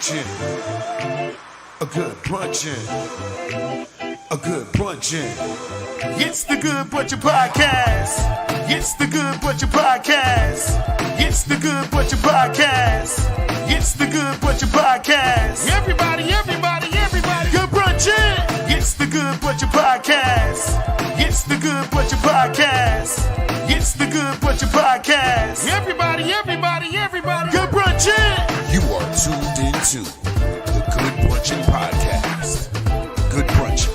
brunchin', a good brunchin', a good brunchin'. It's the Good Brunchin Podcast. It's the Good Brunchin Podcast. It's the Good Brunchin Podcast. It's the Good Brunchin Podcast. Everybody, good brunchin'. It's the Good Brunchin Podcast. It's the Good Brunchin Podcast. It's the Good Brunchin Podcast. Everybody, good brunchin'. You are tuned into the Good Brunchin Podcast. Good Brunchin.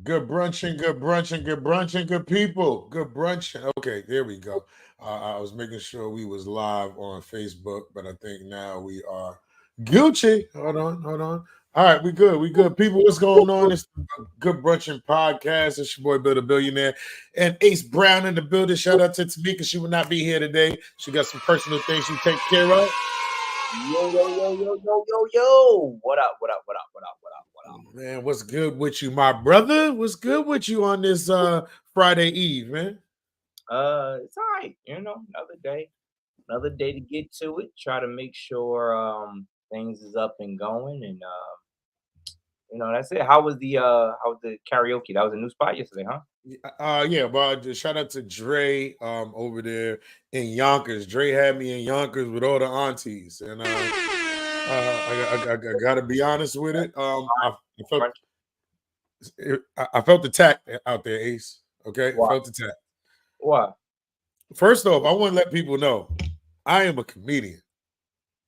Good brunchin', good brunchin', good brunchin', good people. Good brunchin'. Okay, there we go. I was making sure we was live on Facebook, but I think now we are Gucci. Hold on. All right, we good. People, what's going on? It's the Good Brunchin Podcast. It's your boy, Bill the Billionaire. And Ace Brown in the building. Shout out to Tamika. She will not be here today. She got some personal things she takes care of. Yo. What up? Man, what's good with you, my brother? What's good with you on this Friday Eve, man? It's all right. Another day to get to it. Try to make sure things is up and going, and that's it. How was the karaoke? That was a new spot yesterday, huh? Yeah, well, just shout out to Dre over there in Yonkers. Dre had me in Yonkers with all the aunties, and I gotta be honest with it. I felt the tack out there, Ace. Okay, Why? I felt the tack. Why? First off, I want to let people know I am a comedian.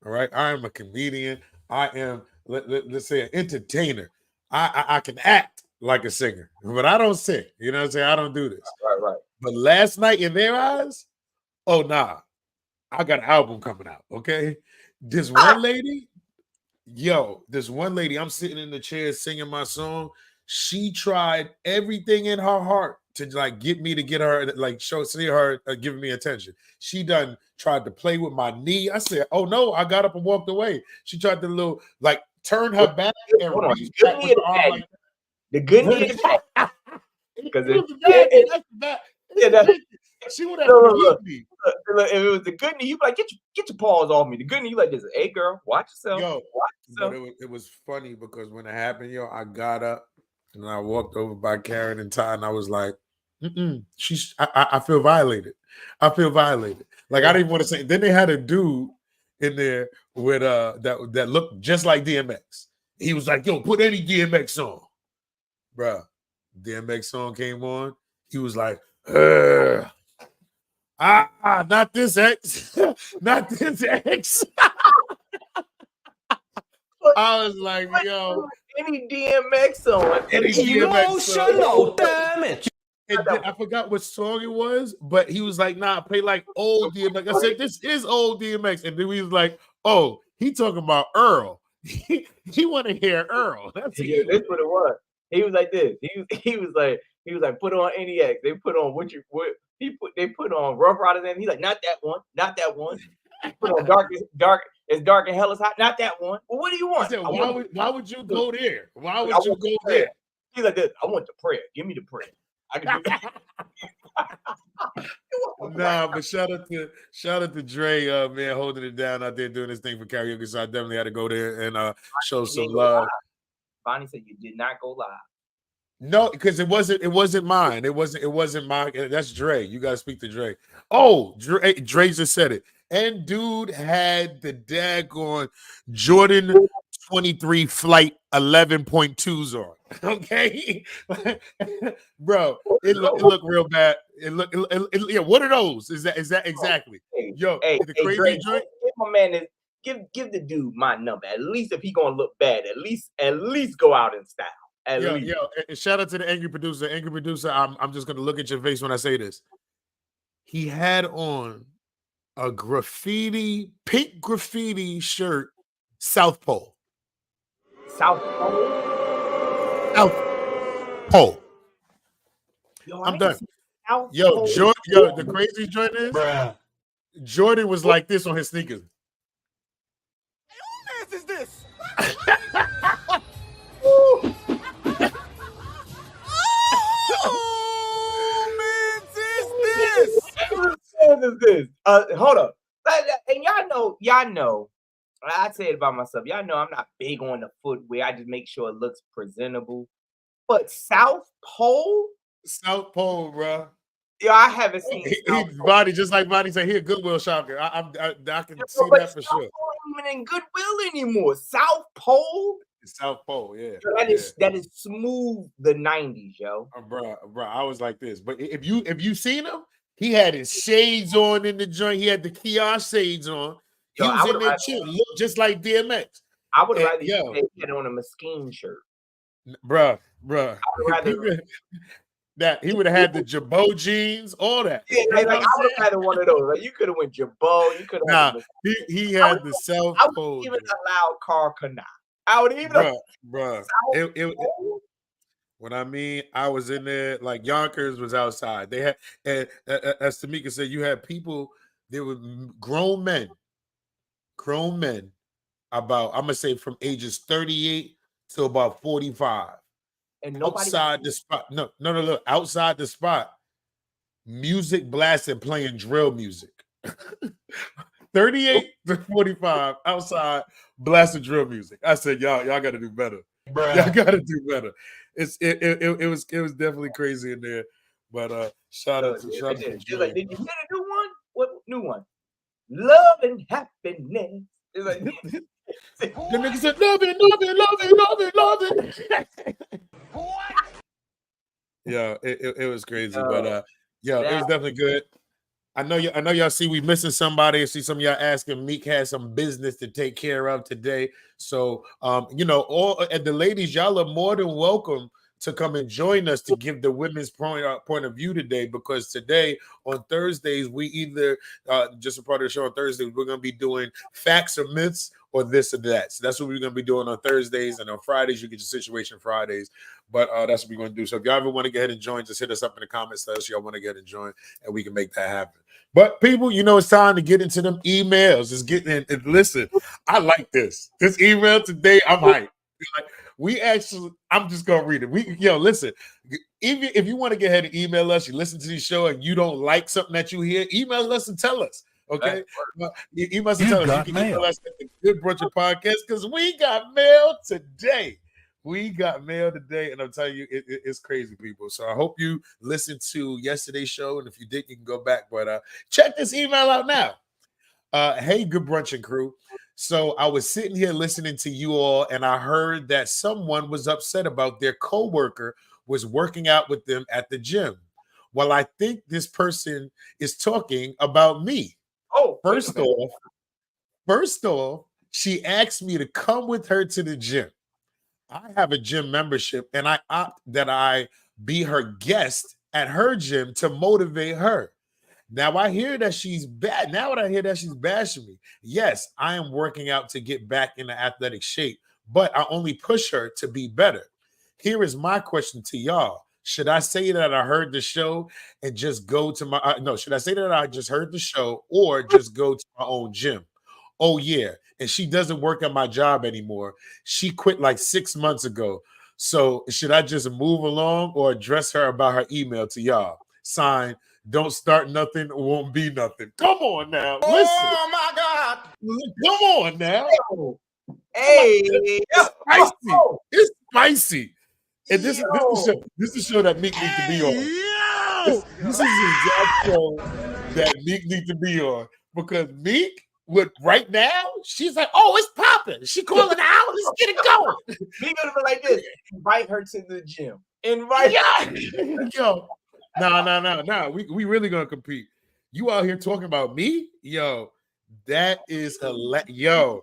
All right, I am a comedian. I am let's say an entertainer. I can act like a singer, but I don't sing. You know what I'm saying? I don't do this. Right. But last night in their eyes, oh nah, I got an album coming out. Okay, this one lady, I'm sitting in the chair singing my song. She tried everything in her heart to get her see her giving me attention. She done tried to play with my knee. I said, "Oh no!" I got up and walked away. She tried to turn her back and reach back with her arm. The good knee is back. Because she would have beat me. If it was the good knee, you'd be like, get your paws off me. The good knee, you like this. Hey girl, watch yourself. But it was funny because when it happened, I got up and I walked over by Karen and Ty, and I was like, I feel violated. Like I didn't want to say. Then they had a dude in there with that looked just like DMX. He was like, "Yo, put any DMX song, bruh." DMX song came on. He was like, not this X, not this X. I was like, yo, any DMX song, emotional damage. I forgot what song it was, but he was like, "Nah, play like old DMX." I said, "This is old DMX," and then he was like, "Oh, he talking about Earl. he want to hear Earl." That's what it was. He was like this. He was like, put on NEX. They put on they put on Rough Riders, and he's like, not that one. Put on dark and hell is hot. Not that one. Well, what do you want? I said, why would you go there? Why would you go there? He's like this. I want the prayer. Give me the prayer. I can do that. Nah, but shout out to Dre, man, holding it down out there doing this thing for karaoke. So I definitely had to go there and show some love. Bonnie said you did not go live. No, because it wasn't mine. It wasn't mine. That's Dre. You gotta speak to Dre. Oh, Dre just said it. And dude had the daggone Jordan 23 flight 11.2s on. Okay, bro, it looked real bad. What are those? Is that exactly? Yo, the crazy Dre, joint. Give my man give the dude my number. At least if he gonna look bad, at least go out in style. Yo, and shout out to the angry producer. Angry producer, I'm just gonna look at your face when I say this. He had on a pink graffiti shirt, South Pole. South Pole. Yo, I'm done. The crazy joint is, Jordan was like this on his sneakers. Who is this? This? Hold up. And y'all know, I say it about myself. Y'all know I'm not big on the footwear. I just make sure it looks presentable. But South Pole, bro. Yeah, I haven't seen. He's body just like body said. He a Goodwill shopper. I can see that for sure. Pole ain't even in Goodwill anymore. South Pole. South Pole, yeah. Yo, that is smooth. The '90s, yo. Bro, I was like this. But if you seen him, he had his shades on in the joint. He had the kiosk shades on. He was in there chill, look just like DMX. I would rather he had on a Mesquite shirt. Bruh. I would rather that he would have had the Jabot jeans, all that. Yeah, I would have had one of those. Like, you could have went Jabot. You could have. He had the South Pole. I would even allowed Carl Canai. I would even. Bruh. What I mean, I was in there like Yonkers was outside. They had, and as Tamika said, you had people. There were grown men. About I'm gonna say from ages 38 to about 45. And outside the spot. No, look, outside the spot, music blasting, playing drill music. 38 to 45 outside blasting drill music. I said, y'all gotta do better. Bruh. Y'all gotta do better. It was definitely crazy in there. But shout out to did you hear the new one? What new one? Love and happiness. It's like the nigga said, love it. What? Yeah, it was crazy, but it was definitely good. I know y'all see we missing somebody. I see some of y'all asking. Meek has some business to take care of today. So all and the ladies, y'all are more than welcome to come and join us to give the women's point of view today, because today on Thursdays we either just a part of the show on Thursdays we're going to be doing facts or myths or this or that. So that's what we're going to be doing on Thursdays, and on Fridays you get your situation Fridays. But that's what we're going to do. So if y'all ever want to go ahead and join, just hit us up in the comments. Let us y'all want to get and join, and we can make that happen. But people, it's time to get into them emails. It's getting in. And listen, I like this email today. I'm hyped. I'm just gonna read it. Listen, even if you want to get ahead and email us, you listen to the show and you don't like something that you hear, email us and tell us. Okay, email us and tell us. You can email us at the Good Brunchin Podcast, because we got mail today. And I'm telling you, it's crazy, people. So I hope you listened to yesterday's show, and if you did, you can go back. But check this email out now. Hey, Good Brunchin crew. So I was sitting here listening to you all, and I heard that someone was upset about their coworker was working out with them at the gym. Well, I think this person is talking about me. Oh, first off, she asked me to come with her to the gym. I have a gym membership, and I opt that I be her guest at her gym to motivate her. Now I hear that she's bad. Now I hear that she's bashing me. Yes, I am working out to get back into athletic shape, but I only push her to be better. Here is my question to y'all. Should I say that I heard the show and just go to my should I say that I just heard the show or just go to my own gym? Oh yeah, and she doesn't work at my job anymore. She quit like 6 months ago. So should I just move along or address her about her email to y'all? Signed, don't start nothing, won't be nothing. Come on now. Listen. Oh my God. Come on now. Hey. It's spicy. It's spicy. And this is the show that Meek needs to be on. This is the exact show that Meek needs to be on. Because Meek, right now, she's like, oh, it's popping. She calling out. Let's get it going. Meek gonna be like this. Invite her to the gym. Yo. No. We really gonna compete. You out here talking about me? Yo, that is yo.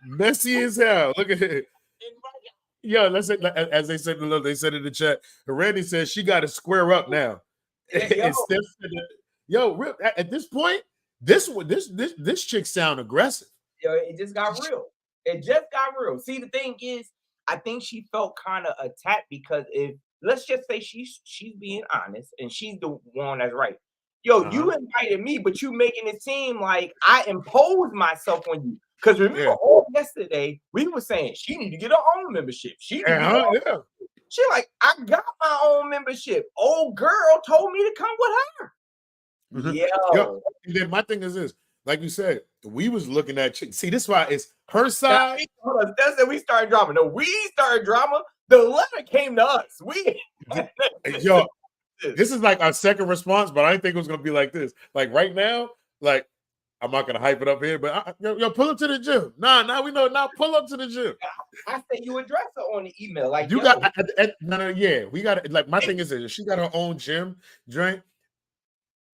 Messy as hell. Look at it. Yo, let's say, as they said in the chat, Randy says she got to square up now. Yo, at this point, this chick sound aggressive. Yo, it just got real. See, the thing is, I think she felt kind of attacked because let's just say she's being honest and she's the one that's right. Yo, you invited me, but you making it seem like I imposed myself on you. Because remember, all yesterday we were saying she need to get her own membership. She need to get her own. She like, I got my own membership. Old girl told me to come with her. Yo. And then my thing is this, like you said, we was looking at see, this is why it's her side. That's that we started drama. No, we started drama. The letter came to us. Yo, this is like our second response, but I didn't think it was gonna be like this. Like right now, like I'm not gonna hype it up here, but yo, pull up to the gym. Nah, we know. Now pull up to the gym. I said you address her on the email. Like you got we got like my thing is this, she got her own gym drink.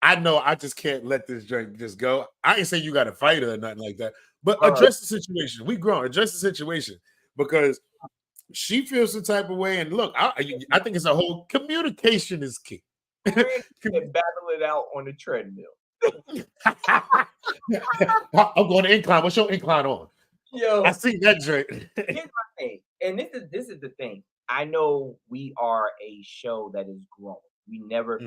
I know I just can't let this drink just go. I ain't saying you got to fight her or nothing like that, but address the situation. We grown. Address the situation because she feels some type of way. And look, I think it's a whole communication is key. Battle it out on the treadmill. I'm going to incline. What's your incline on? Yo, I see that drink. Here's my thing, and this is the thing. I know we are a show that is growing. We never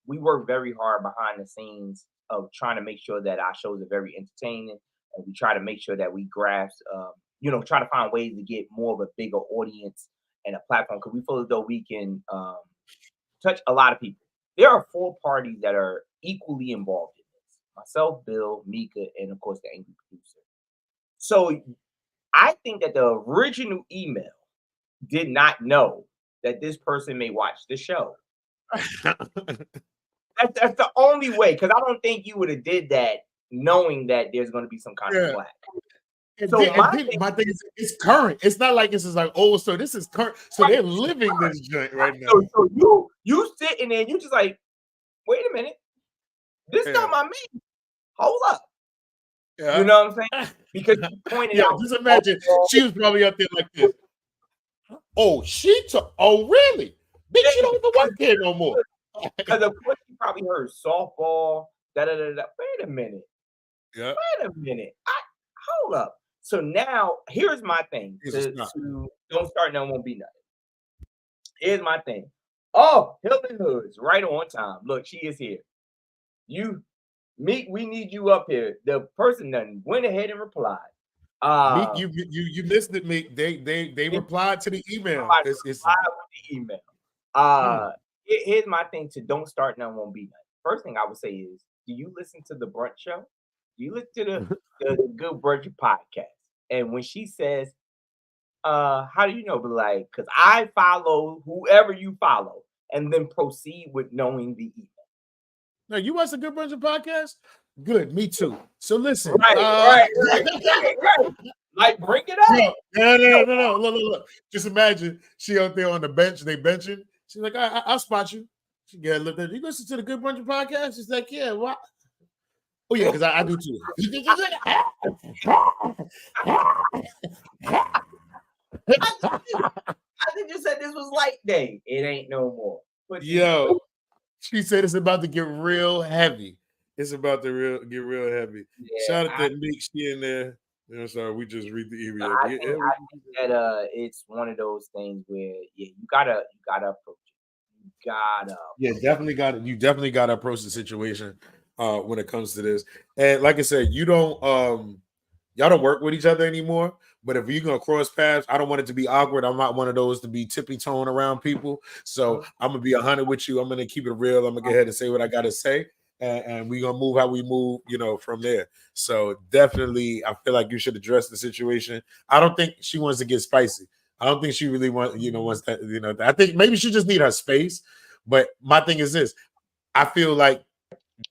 we work very hard behind the scenes of trying to make sure that our shows are very entertaining, and we try to make sure that we grasp, try to find ways to get more of a bigger audience and a platform because we feel as though we can touch a lot of people. There are 4 parties that are equally involved in this: myself, Bill, Mika, and of course the angry producer. So I think that the original email did not know that this person may watch the show. That's the only way, because I don't think you would have did that knowing that there's going to be some kind of flag. So my thing is, it's current. It's not like this is like old. So this is current. So they're living this joint right now. So you sitting there, you just like, wait a minute, this not my man. Hold up. Yeah. You know what I'm saying? Because you pointed out. Just imagine she was probably up there like this. Oh, really? Bitch, you don't even work here no more. Because of course you probably heard softball. Wait a minute. Yeah. Wait a minute. Hold up. So now here's my thing. Don't start now won't be nothing. Here's my thing. Oh, Hilton Hoods, right on time. Look, she is here. We need you up here. The person done went ahead and replied. Meek, you missed it, Meek. They replied to the email. Replied with the email. Here's my thing to don't start now won't be nothing. First thing I would say is, do you listen to the Brunch show? Do you listen to the Good Brunchin Podcast? And when she says, how do you know? But like, because I follow whoever you follow and then proceed with knowing the email. Now, you watch the Good Brunchin Podcast? Good, me too. So listen. Right. Like, bring it up. No. Look. Just imagine she out there on the bench, they benching. She's like, I'll spot you. She get looked at. You listen to the Good Brunchin Podcast? She's like, yeah, what? Oh, yeah, because I do too. I think you said this was light day. It ain't no more. But yo, she said it's about to get real heavy. It's about to get real heavy. Yeah, shout out to Meek, she in there. I'm sorry, we just read the email. I think that it's one of those things where you gotta approach it. You definitely gotta approach the situation when it comes to this. And like I said, you don't y'all don't work with each other anymore. But if you're gonna cross paths, I don't want it to be awkward. I'm not one of those to be tippy-toeing around people. So I'm gonna be 100 with you. I'm gonna keep it real. I'm gonna go ahead and say what I gotta say. And we're gonna move how we move, from there. So definitely, I feel like you should address the situation. I don't think she wants to get spicy. I don't think she really wants that. I think maybe she just need her space. But my thing is this: I feel like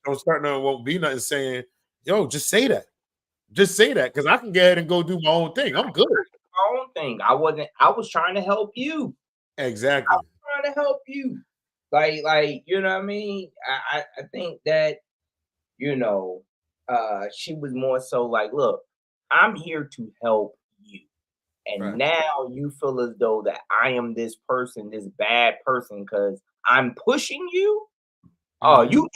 don't start nothing, won't be nothing. Saying, yo, just say that, because I can go ahead and go do my own thing. I'm good. My own thing. I was trying to help you. Exactly. I was trying to help you. Like, you know what I mean? I think that, she was more so like, look, I'm here to help you. And now you feel as though that I am this person, this bad person, because I'm pushing you. Oh, you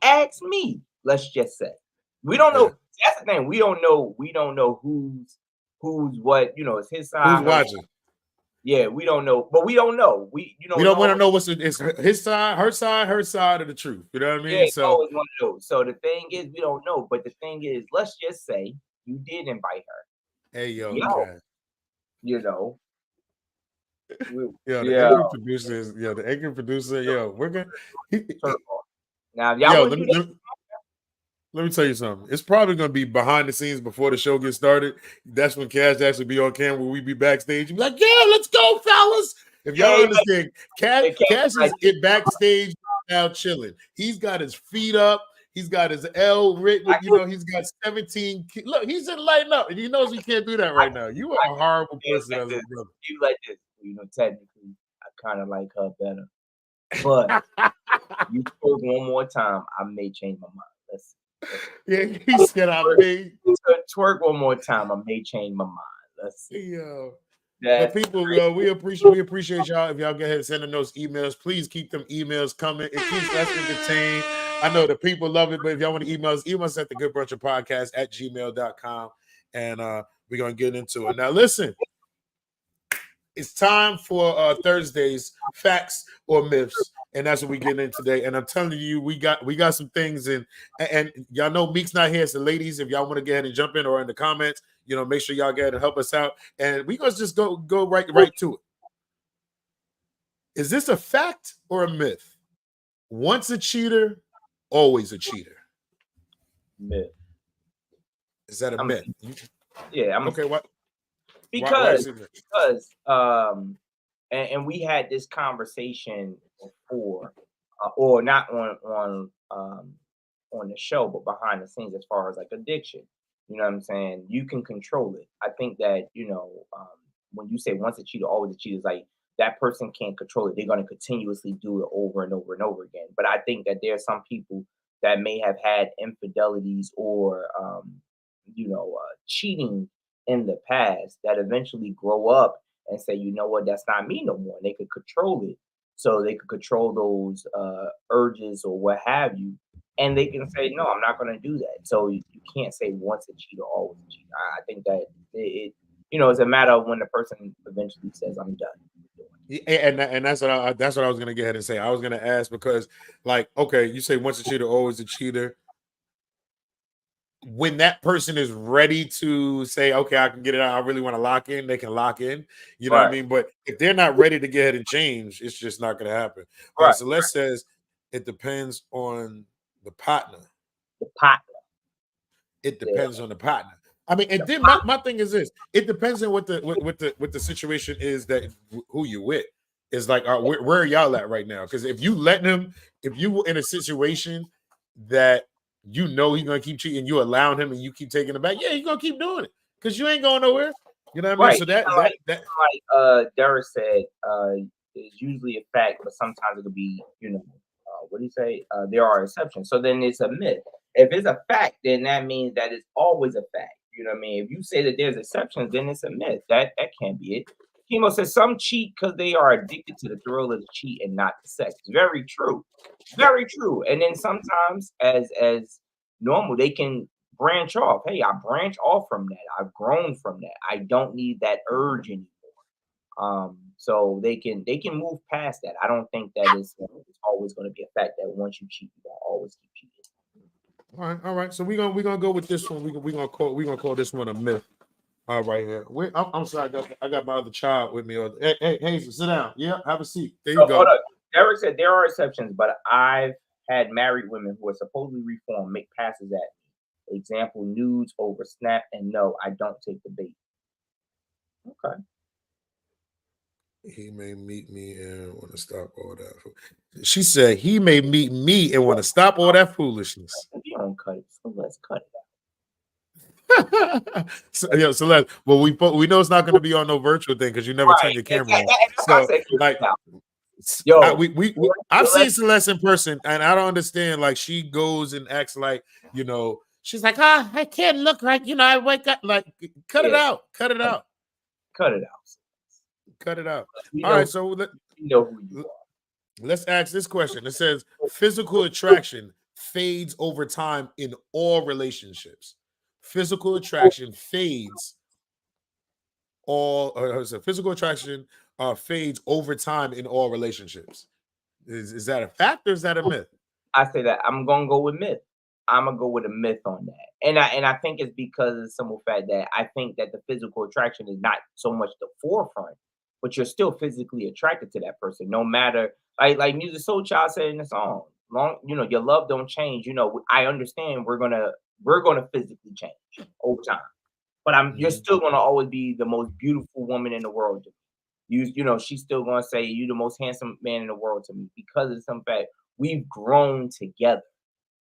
asked me, let's just say. We don't know. That's the thing. We don't know who's what, it's his side. Who's watching? Yeah, we don't know, but we don't know. We don't want to know what's it's his side, her side of the truth. You know what I mean? Yeah, it's So always one of those. So the thing is, we don't know. But the thing is, let's just say you did invite her. hey yo, You know, the angry producer is the angry producer. We're gonna now y'all let me tell you something. It's probably gonna be behind the scenes before the show gets started. That's when Cash actually be on camera. We be backstage. Be like, yeah, let's go, fellas. If y'all understand, Cash is in backstage now chilling. He's got his feet up. He's got his L written. He's got 17. Look, he's in lighten up, and he knows he can't do that right now. You are a horrible person as a brother. You like this, technically, I kind of like her better. But you spoke one more time, I may change my mind. Let's yeah, he said I may twerk one more time, I may change my mind. Let's see. But people, we appreciate y'all. If y'all go ahead and send in those emails, please keep them emails coming. It keeps us entertained. I know the people love it, but if y'all want to email us at the Good Brunchin Podcast at gmail.com. And we're going to get into it. Now, listen, it's time for Thursday's Facts or Myths. And that's what we get in today. And I'm telling you, we got some things in, and y'all know Meek's not here. So ladies, if y'all want to go ahead and jump in or in the comments, make sure y'all go ahead and help us out. And we're going to just go right to it. Is this a fact or a myth? Once a cheater, always a cheater. Myth. Is that a myth? Yeah. Okay. What? Because and we had this conversation before, or not on the show, but behind the scenes as far as like addiction. You know what I'm saying? You can control it. I think that, when you say once a cheater, always a cheater, it's like that person can't control it. They're going to continuously do it over and over and over again. But I think that there are some people that may have had infidelities or, cheating in the past that eventually grow up and say, you know what, that's not me no more. And they could control it. So they could control those urges or what have you. And they can say, no, I'm not going to do that. So you can't say once a cheater, always a cheater. I think that it's a matter of when the person eventually says, I'm done. And that's what I was going to go ahead and say. I was going to ask because, like, okay, you say once a cheater, always a cheater. When that person is ready to say, okay, I can get it out, I really want to lock in, they can lock in. You know what I mean? But if they're not ready to get ahead and change, it's just not going to happen. All right, Celeste says it depends on the partner. It depends on the partner. I mean, and then my thing is this: it depends on what the situation is that who you with. Is like, where are y'all at right now? Because if you were in a situation that he's gonna keep cheating, you allowing him, and you keep taking it back, yeah, he's gonna keep doing it because you ain't going nowhere. You know what I mean? So that Derek said, is usually a fact, but sometimes it could be, what do you say? There are exceptions. So then it's a myth. If it's a fact, then that means that it's always a fact. You know what I mean? If you say that there's exceptions, then it's a myth. That can't be it. Chemo says some cheat because they are addicted to the thrill of the cheat and not the sex. Very true. Very true. And then sometimes as normal, they can branch off. Hey, I branch off from that. I've grown from that. I don't need that urge anymore. So they can move past that. I don't think that it's always going to be a fact that once you cheat, you're going to always keep cheating. All right. So we're gonna go with this one. We're gonna call this one a myth. All right, here. I'm sorry, I got my other child with me. Hey, Hazel, sit down. Yeah, have a seat. There you go. Hold up. Derek said there are exceptions, but I've had married women who are supposedly reformed make passes at me. Example: nudes over Snap, and no, I don't take the bait. Okay. He may meet me and want to stop all that. She said he may meet me and want to stop all that foolishness. You don't cut it, so let's cut it out. Celeste. Well, we know it's not going to be on no virtual thing because you never turn your camera on. So, like, I've seen Celeste in person, and I don't understand. Like, she goes and acts like, she's like, I can't look right. I wake up like, cut it out. All right, so let's ask this question. It says physical attraction fades over time in all relationships. Physical attraction fades physical attraction fades over time in all relationships. Is that a fact or is that a myth? I say that I'm gonna go with myth. I'm gonna go with a myth on that, and I think it's because of the simple fact that I think that the physical attraction is not so much the forefront, but you're still physically attracted to that person, no matter like Music Soul Child said in the song. Your love don't change. I understand we're gonna physically change over time, but you're still gonna always be the most beautiful woman in the world to me. She's still gonna say you the most handsome man in the world to me because of some fact we've grown together.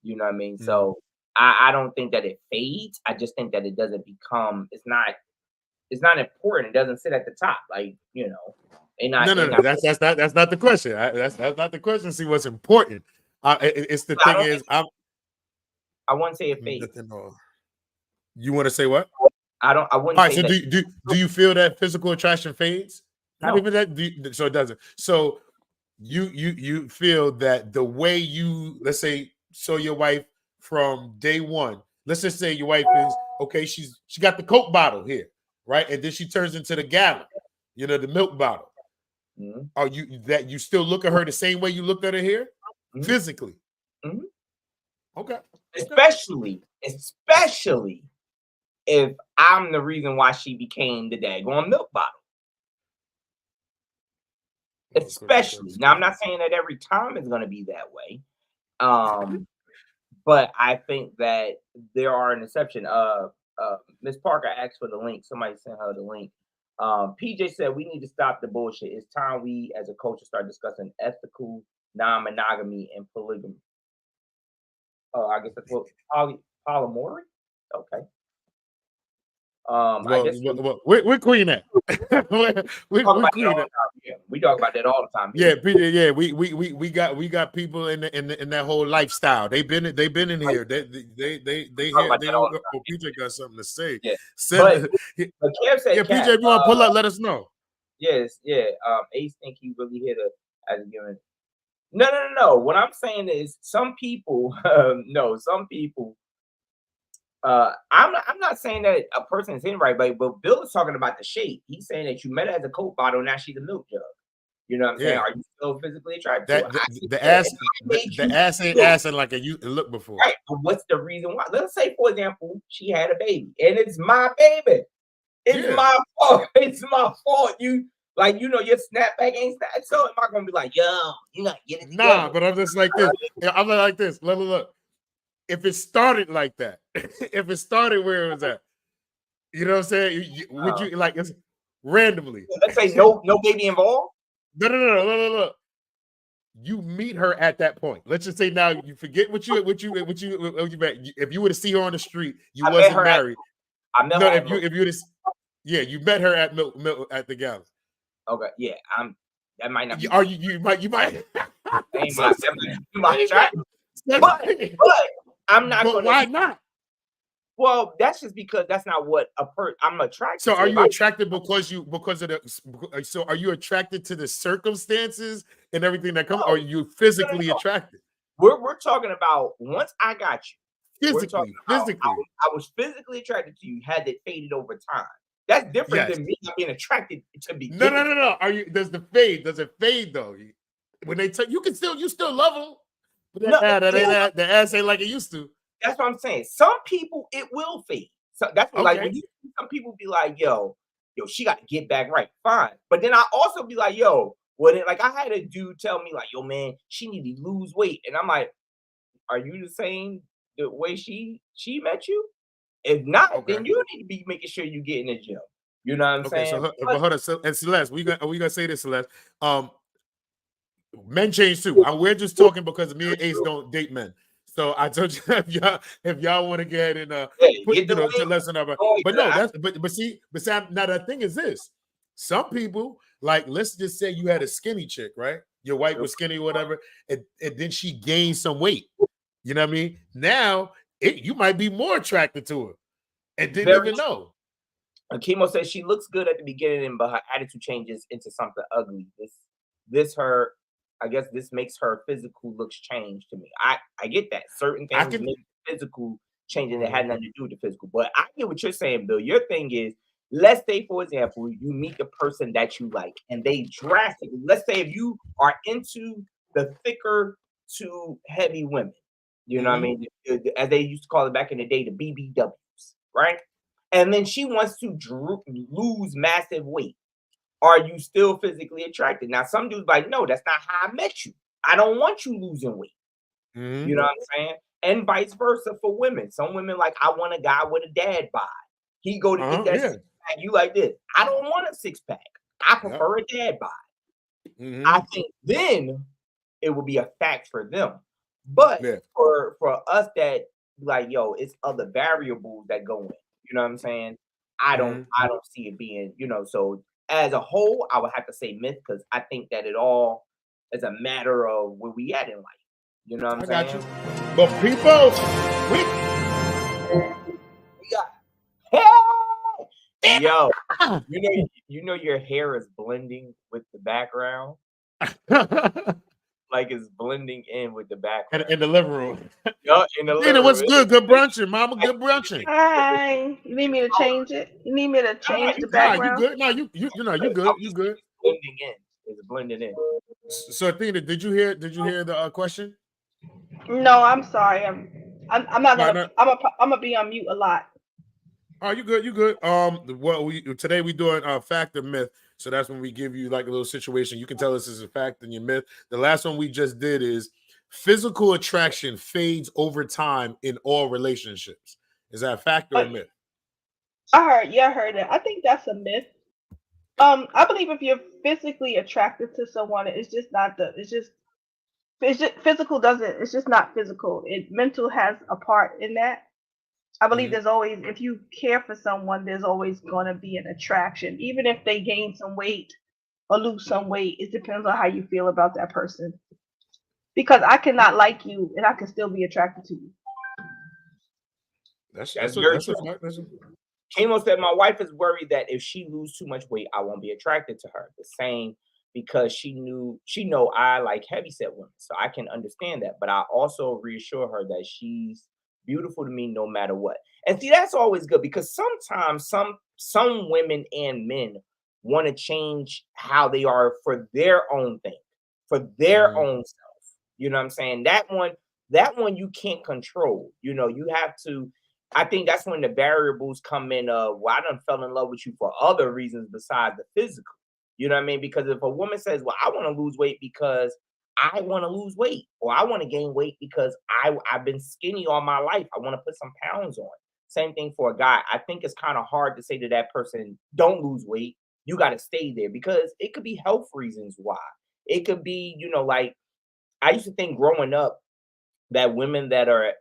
You know what I mean? So I don't think that it fades. I just think that it doesn't become. It's not important. It doesn't sit at the top. No. That's not the question. That's not the question. See what's important. It's the thing is, I wouldn't say it fades. You want to say what? I wouldn't. All right. Say So that. do you feel that physical attraction fades? No. Not even that. So it doesn't. So you feel that the way you, let's say, saw your wife from day one. Let's just say your wife is okay. She got the Coke bottle here, right? And then she turns into the gallon, the milk bottle. Mm-hmm. Are you still look at her the same way you looked at her here, physically? Mm-hmm. Okay. Especially if I'm the reason why she became the daggone milk bottle. Especially now, I'm not saying that every time it's going to be that way, but I think that there are an exception. Miss Parker asked for the link. Somebody sent her the link. PJ said we need to stop the bullshit. It's time we, as a culture, start discussing ethical non-monogamy and polygamy. Oh, I guess that's what polyamory. Okay. We're queen at. we're queen at. We talk about that all the time. Yeah, PJ. Yeah, we got people in that whole lifestyle. They've been in here. They PJ got something to say. Yeah. But Kev said, PJ, if you want to pull up, let us know. Yes, yeah. Ace think he really hit as given. No. What I'm saying is some people. Some people. I'm not saying that a person is in right, but Bill is talking about the shape. He's saying that you met her as a Coke bottle, now she's a milk jug. You know what I'm saying? Are you still physically attracted to her? The ass ain't assing like it looked before. Right. But what's the reason why? Let's say, for example, she had a baby, and it's my baby. It's my fault. It's my fault. Your snapback ain't snap. So am I gonna be like, yo, you're not getting it together? Nah, but I'm just like this. I'm like this. Look. If it started like that, if it started where it was at, you know what I'm saying? Would you like it's randomly? Let's say no baby involved. No. You meet her at that point. Let's just say now you forget what you met. If you were to see her on the street, you wasn't married. You met her at milk at the gallon. Okay, yeah, that might not be. You might. But I'm not going to. Why not? Well, that's just because that's not what I'm attracted. So, are you attracted So, are you attracted to the circumstances and everything that comes? Or are you physically attracted? We're talking about once I got you. Physically. I was physically attracted to you. Had it faded over time. That's different than me not being attracted to be. No. Does it fade though? When they you still love them. The ass ain't like it used to. That's what I'm saying. Some people it will fade. So that's like when you see some people be like, yo, she got to get back right. Fine. But then I also be like, yo, like I had a dude tell me like, yo, man, she need to lose weight. And I'm like, are you the same the way she met you? If not, then you need to be making sure you get in the gym. You know what I'm saying? So hold on. And Celeste, we gonna say this, Celeste. Men change too. We're just talking because me and Ace don't date men. So I told you if y'all want to get in to lesson about. But no, but see, now the thing is this: some people let's just say you had a skinny chick, right? Your wife was skinny, or whatever, and then she gained some weight. You know what I mean? Now you might be more attracted to her, and didn't even know. Chemo says she looks good at the beginning, but her attitude changes into something ugly. I guess this makes her physical looks change to me. I get that. Certain things make physical change and it had nothing to do with the physical. But I get what you're saying, Bill. Your thing is let's say, for example, you meet the person that you like, and they drastically. Let's say if you are into the thicker to heavy women, you know what I mean, as they used to call it back in the day, the BBWs, right? And then she wants to lose massive weight. Are you still physically attracted? Now, some dudes like, no, that's not how I met you. I don't want you losing weight. You know what I'm saying? And vice versa for women. Some women like, I want a guy with a dad bod. He go to get that six pack. You like this. I don't want a six pack. I prefer a dad bod. I think then it would be a fact for them. But for us that like, yo, it's other variables that go in. You know what I'm saying? I don't see it being, so as a whole, I would have to say myth because I think that it all is a matter of where we at in life. You know what I'm saying? Got you. But people, we got yo, you know your hair is blending with the background. Like it's blending in with the background. In the living room. Yo, in the living room. What's good? Good brunching, mama. Good brunching. Hi. You need me to change it? You need me to change the background? You good? No, you good. You good. Blending in. It's blending in. So Athena, did you hear the question? No, I'm sorry. I'm not gonna. I'm gonna be on mute a lot. Oh, you good? You good? Today we doing fact or myth. So that's when we give you like a little situation. You can tell us is a fact and your myth. The last one we just did is physical attraction fades over time in all relationships. Is that a fact or a myth? I heard that. I think that's a myth. I believe if you're physically attracted to someone, it's just physical it's just not physical. Mental has a part in that. I believe there's always, if you care for someone, there's always going to be an attraction. Even if they gain some weight or lose some weight, it depends on how you feel about that person. Because I cannot like you and I can still be attracted to you. That's very true. Kamo said, my wife is worried that if she loses too much weight, I won't be attracted to her. The same because she know I like heavyset women. So I can understand that. But I also reassure her that she's beautiful to me no matter what. And see, that's always good because sometimes some women and men want to change how they are for their own thing, for their own self. You know what I'm saying? That one you can't control. You have to. I think that's when the variables come in. Well, I done fell in love with you for other reasons besides the physical. You know what I mean? Because if a woman says, well, I want to lose weight because I want to lose weight, or I want to gain weight because I've been skinny all my life. I want to put some pounds on. Same thing for a guy. I think it's kind of hard to say to that person, don't lose weight. You got to stay there because it could be health reasons why. It could be, like I used to think growing up that women that are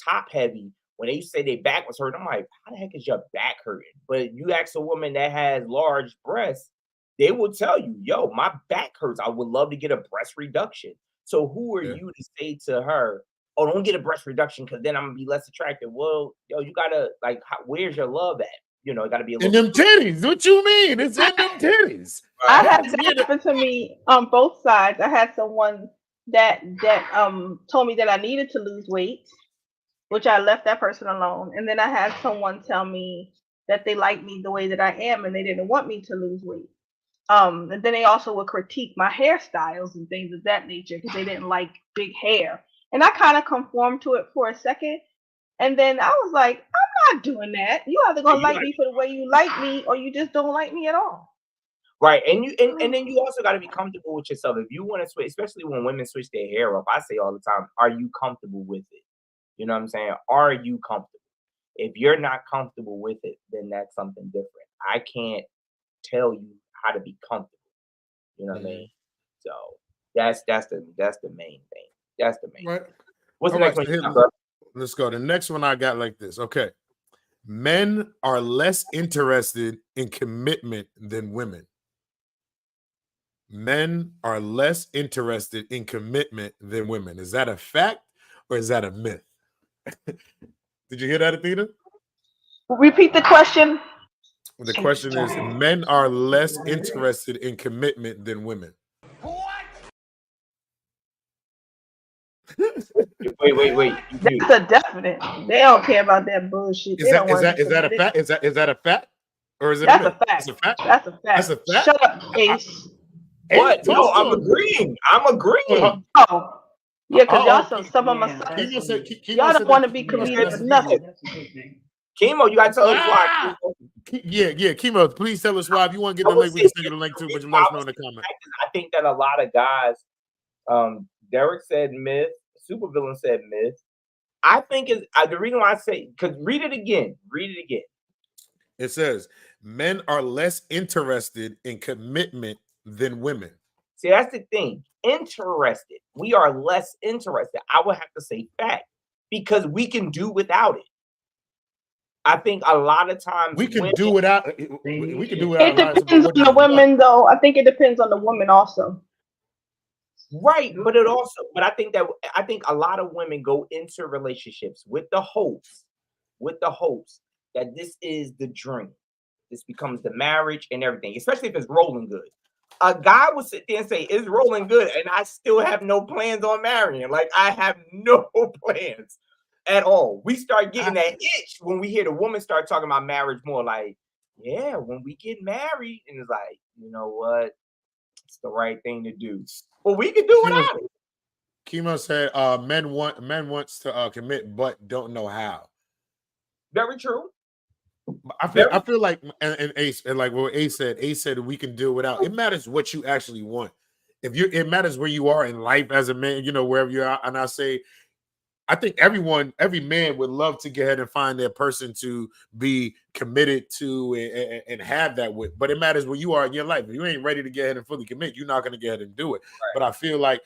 top heavy, when they used to say their back was hurting, I'm like, how the heck is your back hurting? But you ask a woman that has large breasts, they will tell you, yo, my back hurts. I would love to get a breast reduction. So who are you to say to her, oh, don't get a breast reduction because then I'm going to be less attractive? Well, yo, you got to, like, where's your love at? It got to be a little. In them titties. What you mean? It's in them titties. I had that happen to me on both sides. I had someone that told me that I needed to lose weight, which I left that person alone. And then I had someone tell me that they liked me the way that I am and they didn't want me to lose weight. And then they also would critique my hairstyles and things of that nature because they didn't like big hair. And I kind of conformed to it for a second. And then I was like, I'm not doing that. You either gonna like me for the way you like me or you just don't like me at all. Right. And then you also got to be comfortable with yourself. If you want to switch, especially when women switch their hair up, I say all the time, are you comfortable with it? You know what I'm saying? Are you comfortable? If you're not comfortable with it, then that's something different. I can't tell you how to be comfortable. You know what I mean? So that's the main thing. That's the main thing. What's the next one? Let's go. The next one I got like this. Okay. Men are less interested in commitment than women. Men are less interested in commitment than women. Is that a fact or is that a myth? Did you hear that, Athena? Repeat the question. The question is, men are less interested in commitment than women. What? Wait. That's a definite. They don't care about that bullshit. Is that a fact? Is that a fact? Or is it That's a a myth? fact. It's a fact. That's a fact. That's a fact. Shut up, Ace. What? No, talk to I'm him. agreeing. I'm agreeing. Oh, yeah, because y'all some of my Chemo said, y'all don't want to be comedians or nothing. Chemo, you gotta tell us why. Ah! Yeah, Chemo. Please tell us why. If you want to get I the would link, we can say send you the link too. But reason you let us why know I in the would say comment. fact is I think that a lot of guys, Derek said myth, Supervillain said myth. I think is the reason why I say, because read it again. It says men are less interested in commitment than women. See, that's the thing. Interested. We are less interested. I would have to say fact because we can do without it. I think a lot of times We can women, do without. We can do without. It depends on the women, though. I think it depends on the woman also. right? But I think a lot of women go into relationships with the hopes that this is the dream. This becomes the marriage and everything, especially if it's rolling good. A guy will sit there and say, it's rolling good, and I still have no plans on marrying. Like, I have no plans at all. We start getting that itch when we hear the woman start talking about marriage more like, yeah, when we get married, and it's like, you know what? It's the right thing to do. But we can do without it. Chemo said, men wants to commit, but don't know how. Very true. I feel like and Ace, and like what Ace said we can do without. It matters what you actually want. It matters where you are in life as a man, wherever you are. And I think every man would love to get ahead and find their person to be committed to and have that with. But it matters where you are in your life. If you ain't ready to get ahead and fully commit, you're not going to get ahead and do it. Right. But I feel like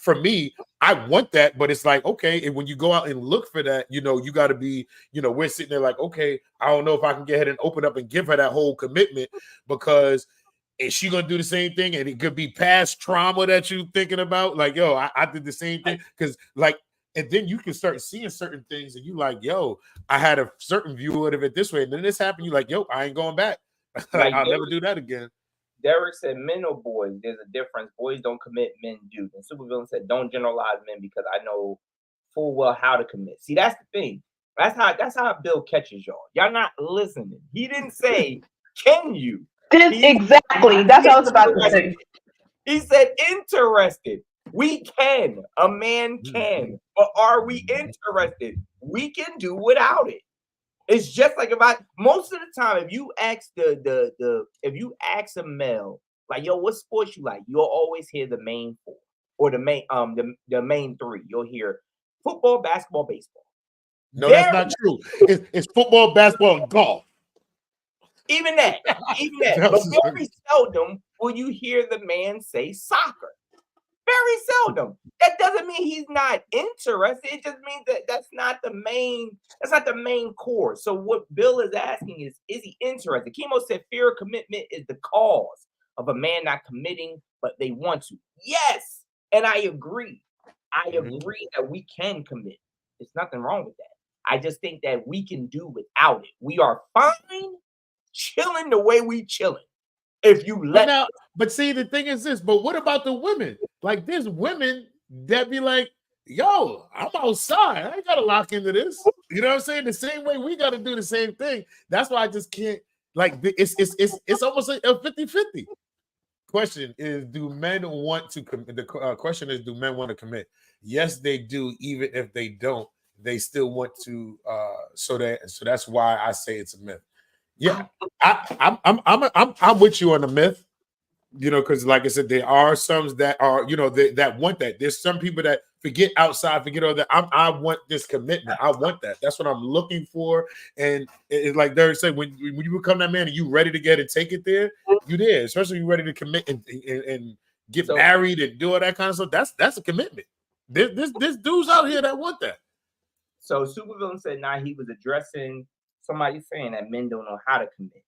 for me, I want that, but it's like, okay, and when you go out and look for that, you got to be, we're sitting there like, okay, I don't know if I can get ahead and open up and give her that whole commitment, because is she going to do the same thing? And it could be past trauma that you're thinking about. Like, yo, I did the same thing. Because and then you can start seeing certain things and you like, yo, I had a certain view of it this way. And then this happened. You like, yo, I ain't going back. Like, I'll never do that again. Derek said men or boys, there's a difference. Boys don't commit, men do. And Supervillain said, don't generalize men because I know full well how to commit. See, that's the thing. That's how Bill catches y'all. Y'all not listening. He didn't say, can you? Exactly. That's what I was about to say. He said interested. We can. A man can. But are we interested? We can do without it. It's just like most of the time, if you ask if you ask a male, like, yo, what sports you like, you'll always hear the main four or the main three. You'll hear football, basketball, baseball. No, that's not true. It's football, basketball, and golf. Even that. But very seldom will you hear the man say soccer. Very seldom. That doesn't mean he's not interested. It just means that that's not the main core. So what Bill is asking is he interested? Chemo said fear of commitment is the cause of a man not committing, but they want to. Yes. And I agree. I agree that we can commit. There's nothing wrong with that. I just think that we can do without it. We are fine chilling the way we chilling. If you let but see, the thing is this, but what about the women? Like, there's women that be like, yo, I'm outside. I ain't gotta lock into this. You know what I'm saying? The same way we gotta do the same thing. That's why I just can't, like, it's almost like a 50-50. Question is, do men want to commit? The question is, do men want to commit? Yes, they do. Even if they don't, they still want to. So that's why I say it's a myth. Yeah, I'm with you on the myth, because like I said, there are some that are, that want that. There's some people that forget outside, forget all that. I want this commitment. I want that. That's what I'm looking for. And it's like Derek said, when you become that man and you ready to get and take it there, you there. Especially when you're ready to commit and get married and do all that kind of stuff. That's a commitment. There's dudes out here that want that. So Supervillain said, he was addressing somebody saying that men don't know how to commit.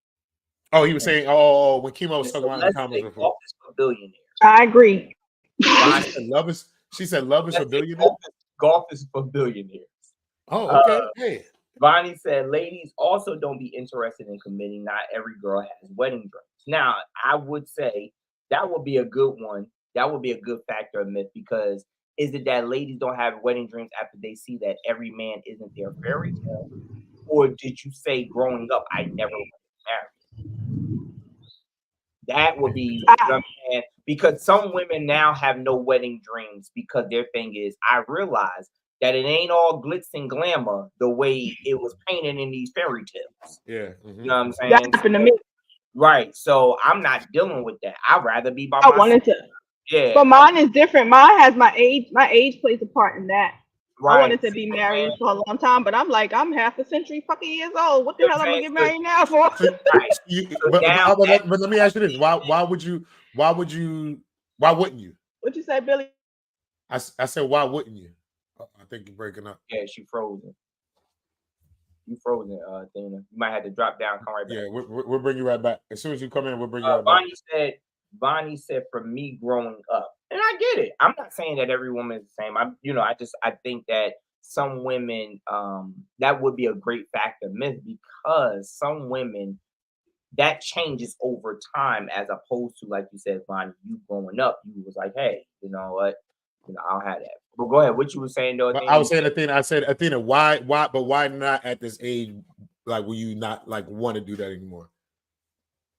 Oh, he was saying, when Chemo was talking about in the comments before. Golf is for billionaires. I agree. She said love is for billionaires? Golf is for billionaires. Oh, okay. Hey. Bonnie said, ladies also don't be interested in committing. Not every girl has wedding dreams. Now, I would say that would be a good one. That would be a good factor of myth, because is it that ladies don't have wedding dreams after they see that every man isn't their fairy tale? Or did you say growing up, I never wanted to marry? That would be, you know what I'm saying? Because some women now have no wedding dreams because their thing is, I realize that it ain't all glitz and glamour the way it was painted in these fairy tales. Yeah. You know what I'm saying? That happened to me. Right. So I'm not dealing with that. I'd rather be by I myself. wanted to. Yeah. But mine is different. Mine has my age. My age plays a part in that. Right. I wanted to be married for a long time, but I'm like, I'm half a century fucking years old. What the hell am I gonna get married now for? But let me ask you this: why wouldn't you? What you say, Billy? I said, why wouldn't you? I think you're breaking up. Yeah, she frozen. You frozen, Dana. You might have to drop down, come right back. Yeah, we'll bring you right back. As soon as you come in, we'll bring you right back. Bonnie said, for me growing up, and I get it. I'm not saying that every woman is the same. I think that some women, that would be a great factor myth, because some women, that changes over time, as opposed to, like you said, Bonnie, you growing up, you was like, hey, you know what? I'll have that. But go ahead. What you were saying, though? I was saying, Athena. I said, Athena, why? But why not at this age? Like, will you not like want to do that anymore?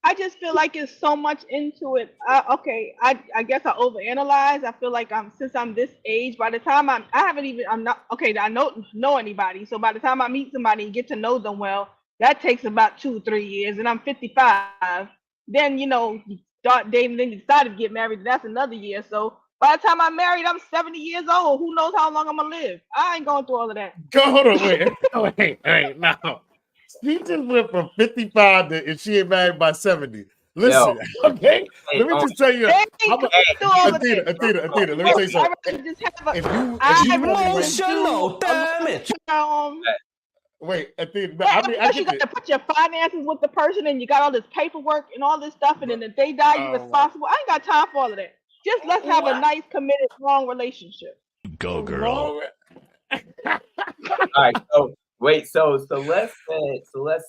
I just feel like it's so much into it. I guess I overanalyze. I feel like since I'm this age, by the time I don't know anybody. So by the time I meet somebody and get to know them well, that takes about 2-3 years, and I'm 55. Then you start dating, then you decide to get married. That's another year. So by the time I'm married, I'm 70 years old. Who knows how long I'm gonna live? I ain't going through all of that. Hold on, wait, no. She just went from 55 to, and she ain't married by 70. Listen, okay? Let me just tell you. Athena, let me tell you something. Emotional damage. Wait, Athena, you got to put your finances with the person, and you got all this paperwork and all this stuff, and then if they die, you're responsible. I ain't got time for all of that. Just let's have a nice, committed, long relationship. Go, girl. All right, so Celeste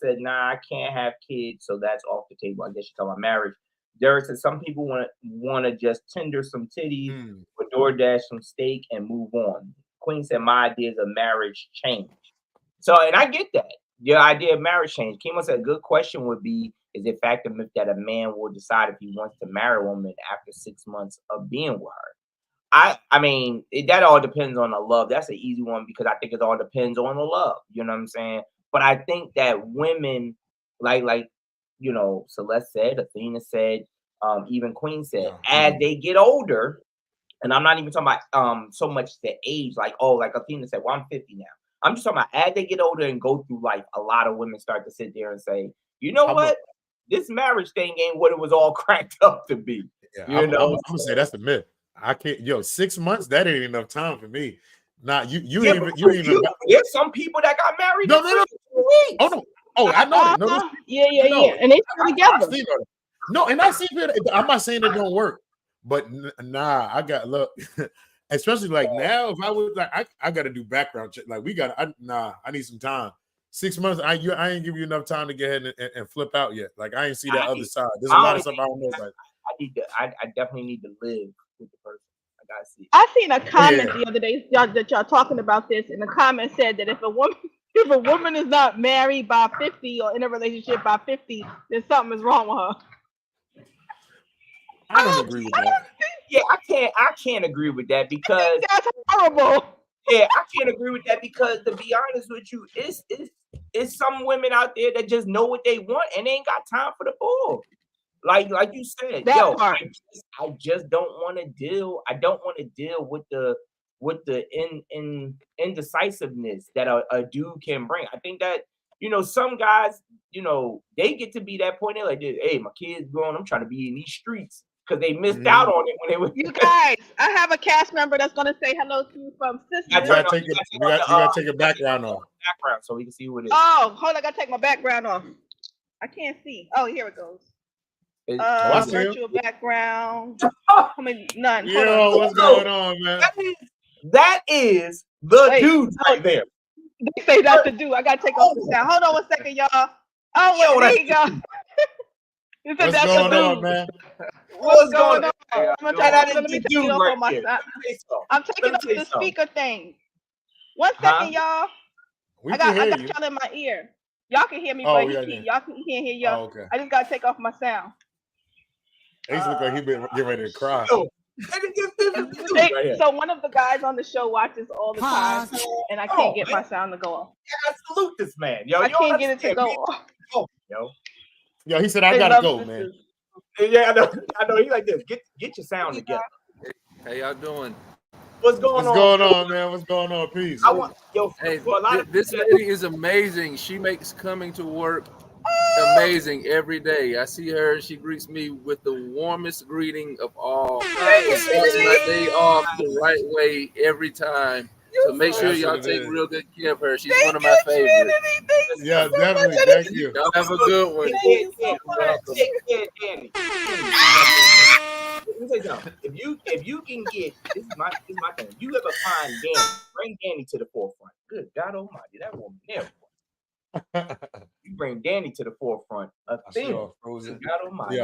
said, nah, I can't have kids, so that's off the table. I guess you're talking about marriage. Derek said some people want to just tender some titties or DoorDash some steak and move on. Queen said my ideas of marriage change. So, and I get that. Your idea of marriage change. Kimo said a good question would be, is it fact or myth that a man will decide if he wants to marry a woman after 6 months of being with her? I mean, that all depends on the love. That's an easy one, because I think it all depends on the love. You know what I'm saying? But I think that women, like Celeste said, Athena said, even Queen said, as they get older, and I'm not even talking about so much the age, like Athena said, well, I'm 50 now. I'm just talking about as they get older and go through life, a lot of women start to sit there and say, you know what? This marriage thing ain't what it was all cracked up to be. Yeah, I'm gonna say that's the myth. I can't. 6 months, that ain't enough time for me. Nah, you ain't even. There's some people that got married. No. 2 weeks. Oh no. Oh, I know. No, yeah. And they still together. No, and I see that. I'm not saying it don't work, but nah, I got look. Especially like now, if I was like, I got to do background check. Like I need some time. 6 months, I ain't give you enough time to get ahead and flip out yet. Like I ain't see that other side. There's a lot of stuff I don't know. Like I definitely need to live with the person. I gotta see. I seen a comment the other day that y'all talking about this, and the comment said that if a woman is not married by 50 or in a relationship by 50, then something is wrong with her. I don't agree with that. Yeah, I can't agree with that, because that's horrible. Yeah, I can't agree with that, because to be honest with you, it's some women out there that just know what they want and they ain't got time for the bull. Like you said, I just don't want to deal. I don't want to deal with the indecisiveness that a dude can bring. I think that some guys, they get to be that point. They're like, hey, my kid's grown. I'm trying to be in these streets. Because they missed out on it when they were. You guys, I have a cast member that's gonna say hello to you from Sister. You gotta take your background off. Background so we can see who it is. Oh, hold on, I gotta take my background off. I can't see. Oh, here it goes. Virtual background. None. Yo, what's going on, man? That is the dude right there. They say that's the dude. I gotta take off the sound. Hold on 1 second, y'all. Oh, there you go. What's going on, man? What's going on? I'm gonna take it off on my side. I'm taking off the speaker thing. 1 second, y'all. I got y'all in my ear. Y'all can hear me, but y'all can't hear y'all. Oh, okay. I just gotta take off my sound. Ace look like he been getting ready to cry. Yo, So one of the guys on the show watches all the time, and I can't get my sound to go off. I salute this man. Yo, I can't get it to go off. Yo, he said I gotta go, man. Yeah, I know. He like this. Get your sound together. How y'all doing? What's going on, man? What's going on? Peace. Hey, this lady is amazing. She makes coming to work amazing every day. I see her. She greets me with the warmest greeting of all. Starts my day off the right way every time. So make sure y'all take real good care of her. She's one of my favorites. Yeah, definitely. Thank you. Y'all have a good one. Let me tell you something. If you can get this is my thing. If you ever find Danny, bring Danny to the forefront. Good God Almighty, that woman there. You bring Danny to the forefront. A thing. Good God Almighty.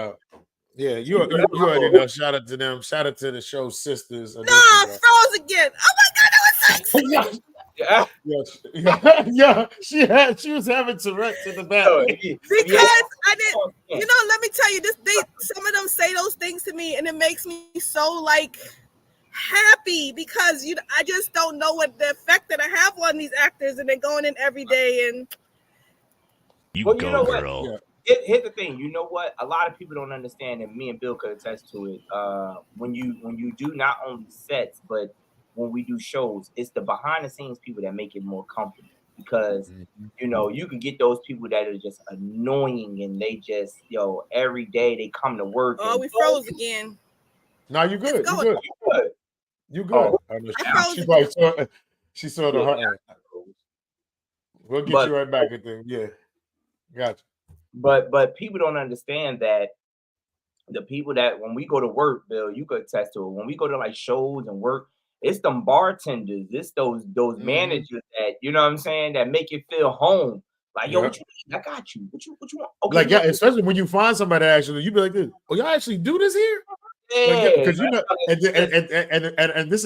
Yeah. You already know. Shout out to them. Shout out to the show sisters. No, I froze again. Oh my God, that was sexy. Yeah. She was having Tourette's in the back. Because I didn't, let me tell you, some of them say those things to me, and it makes me so happy because I just don't know what the effect that I have on these actors, and they're going in every day. And you know girl. What? Here's the thing. You know what? A lot of people don't understand, and me and Bill could attest to it. When you do not only sets, but when we do shows, it's the behind the scenes people that make it more comfortable because you can get those people that are just annoying and they just every day they come to work. Oh, we froze again. No, you good. You good. Oh, She saw the heart. We'll get you right back at them. Yeah, gotcha. But people don't understand that the people that when we go to work, Bill, you could attest to it. When we go to shows and work. It's them bartenders. It's those managers that what I'm saying that make you feel home. Like what you need? I got you. What you want? Okay, especially when you find somebody actually, you be like this. Oh, y'all actually do this here? Yeah, because and this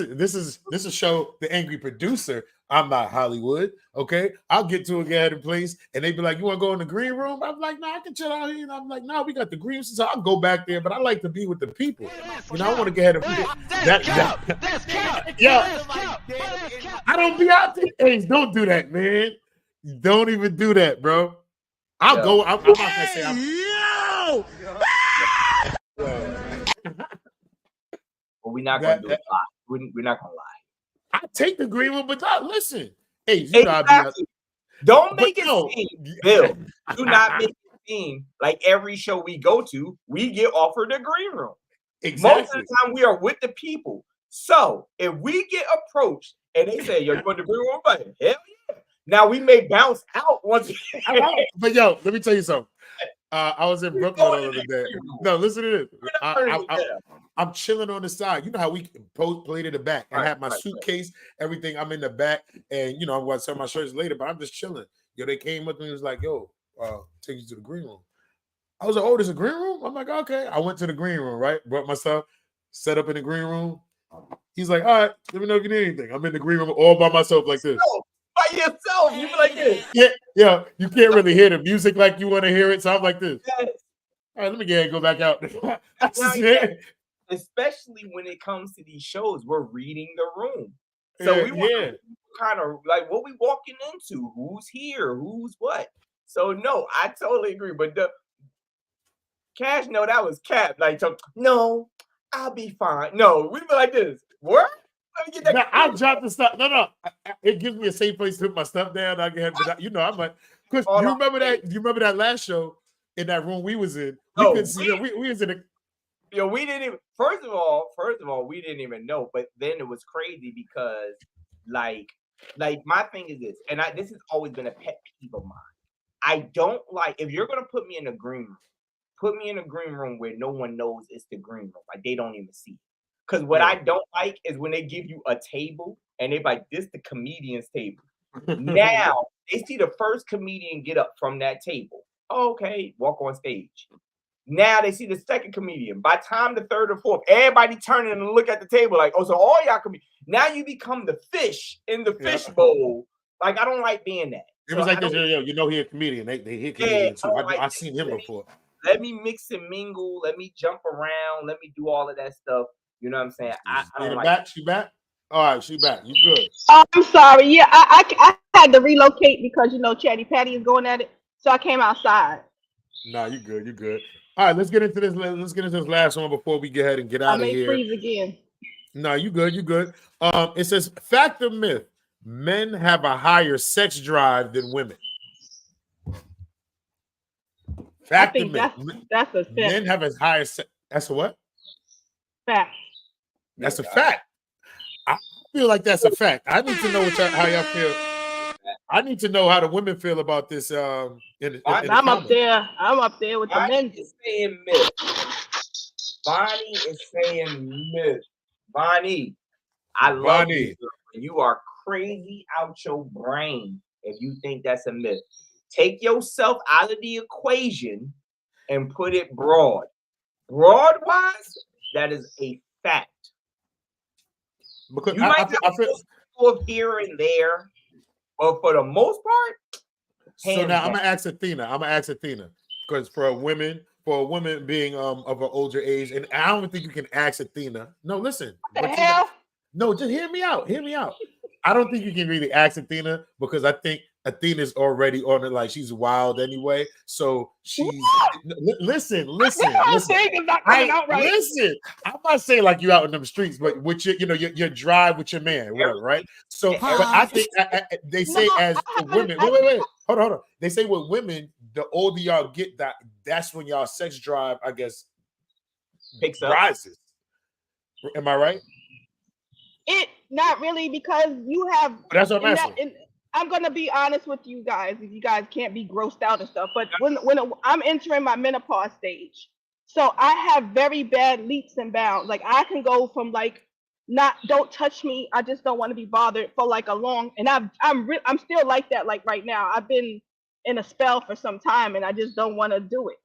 is show the angry producer. I'm not Hollywood, okay? I'll get to a guy at a place and they be like, "You want to go in the green room?" I'm like, "No, I can chill out here." And I'm like, "No, we got the green room, so I'll go back there." But I like to be with the people. I want to get ahead of that. Yeah, I don't be out there. Hey, don't do that, man. Don't even do that, bro. I'll go. I'm not gonna say I'm. Well, we're not gonna do it live. We're not gonna lie. I take the green one, but listen. Hey, don't make it seem, Bill. Do not make it seem like every show we go to, we get offered a green room. Exactly. Most of the time, we are with the people. So if we get approached and they say, "Yo, you want the green room?" But hell yeah. Now we may bounce out once. But let me tell you something. I was in Brooklyn the other day. No, listen to this. I'm chilling on the side. You know how we played in the back. I have my suitcase, everything. I'm in the back, and I'm going to sell my shirts later, but I'm just chilling. They came up to me and was like, "Yo, take you to the green room." I was like, "Oh, there's a green room?" I'm like, "Okay." I went to the green room, right? Brought my stuff, set up in the green room. He's like, "All right, let me know if you need anything." I'm in the green room all by myself like this. By yourself, you be like this. Yeah. You can't really hear the music like you want to hear it, so I'm like this. Yes. All right, let me get ahead and go back out. Especially when it comes to these shows, we're reading the room. So we want kind of like what we walking into, who's here, who's what. So no, I totally agree. But the Cash, no, that was Cap. No, I'll be fine. No, we be like this. What? Let me get that. Now, I'll drop the stuff. No. It gives me a safe place to put my stuff down. I can have, I'm like, because you remember that? You remember that last show in that room we was in? We couldn't see. We was in a. We didn't even. First of all, we didn't even know. But then it was crazy because, like my thing is this, and this has always been a pet peeve of mine. I don't like if you're gonna put me in a green room. Put me in a green room where no one knows it's the green room. Like they don't even see it. Because what I don't like is when they give you a table and they're like, "This the comedian's table." Now they see the first comedian get up from that table. Okay, walk on stage. Now they see the second comedian. By the time the third or fourth, everybody turning and look at the table like, "Oh, so all y'all can be." Now you become the fish in the fish bowl. Like I don't like being that. It was like this. He a comedian. They hit comedian too. I've seen him before. Let me mix and mingle. Let me jump around. Let me do all of that stuff. You know what I'm saying? I don't like back. She back? All right, she back. You good. Oh, I'm sorry. Yeah, I had to relocate because, Chatty Patty is going at it. So I came outside. Nah, you good. You good. All right, let's get into this. Let's get into this last one before we get ahead and get out of here. I may freeze again. No, you good. You good. It says, fact or myth, men have a higher sex drive than women. Fact or myth, that's a fact. Men have a higher sex. That's a what? Fact. That's a fact. I feel like that's a fact. I need to know how y'all feel. I need to know how the women feel about this. I'm up there. I'm up there with the men. Bonnie is saying myth. Bonnie is saying myth. Bonnie, I love you. You are crazy out your brain if you think that's a myth. Take yourself out of the equation and put it broad. Broad-wise, that is a fact. Because you might have of here and there, but for the most part. So now I'm gonna ask Athena because for a woman being of an older age, and I don't think you can ask Athena. No, listen. What the hell? No, just hear me out. Hear me out. I don't think you can really ask Athena because I think Athena's already on it, like she's wild anyway. So she's listen. Listen, I'm not saying like you out in them streets, but with your drive with your man, whatever, right? So, but I think they say as women. Wait, hold on. They say with women, the older y'all get, that's when y'all sex drive, I guess, rises. Am I right? It not really because you have. That's what I'm asking. I'm gonna be honest with you guys. If you guys can't be grossed out and stuff, but when I'm entering my menopause stage, so I have very bad leaps and bounds. Like I can go from like don't touch me. I just don't want to be bothered for like a long. And I'm still like that. Like right now, I've been in a spell for some time, and I just don't want to do it.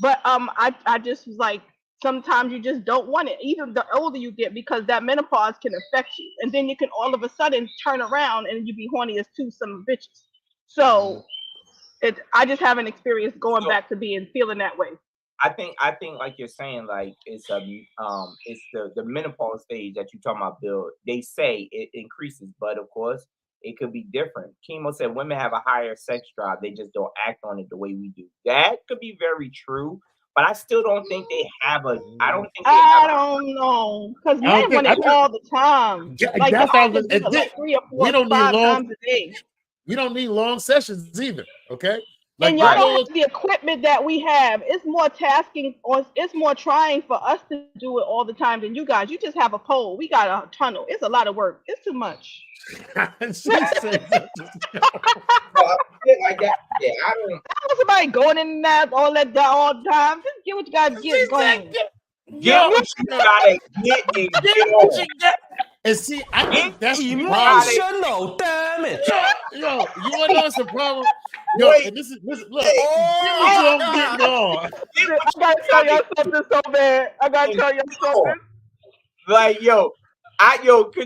But I just was like. Sometimes you just don't want it, even the older you get, because that menopause can affect you. And then you can all of a sudden turn around and you be horny as some bitches. So I just haven't experienced going back to feeling that way. I think like you're saying, like it's the menopause stage that you're talking about, Bill. They say it increases, but of course it could be different. Chemo said women have a higher sex drive. They just don't act on it the way we do. That could be very true. But I still don't think they have a. I don't think. I don't know because men want it all the time. Like that's like 3 or 4 or 5 times a day. We don't need long sessions either. Okay. Like, and y'all don't have the equipment that we have. It's more tasking, or it's more trying for us to do it all the time than you guys. You just have a pole. We got a tunnel. It's a lot of work. It's too much. Like that. Yeah, I don't. Somebody going in that all the time. Just get what you gotta get going. Get what you gotta get and get what you get. And see, I think that's emotional. Damn it! Yo, you want to know what's the problem? Yo, and this look. I'm getting on. I gotta tell y'all something so bad. I gotta tell y'all something. Like could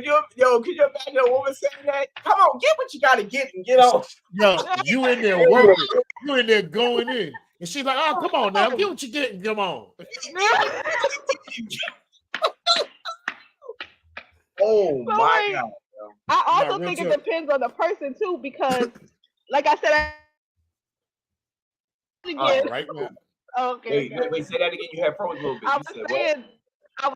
you imagine a woman saying that? Come on, get what you gotta get and get on. Yo, you in there working, you in there going in, and she's like, "Oh, come on now, get what you get and come on." Oh my God! I also think it depends on the person too, because, like I said, right now. Okay. Wait, say that again. You have froze a little bit. I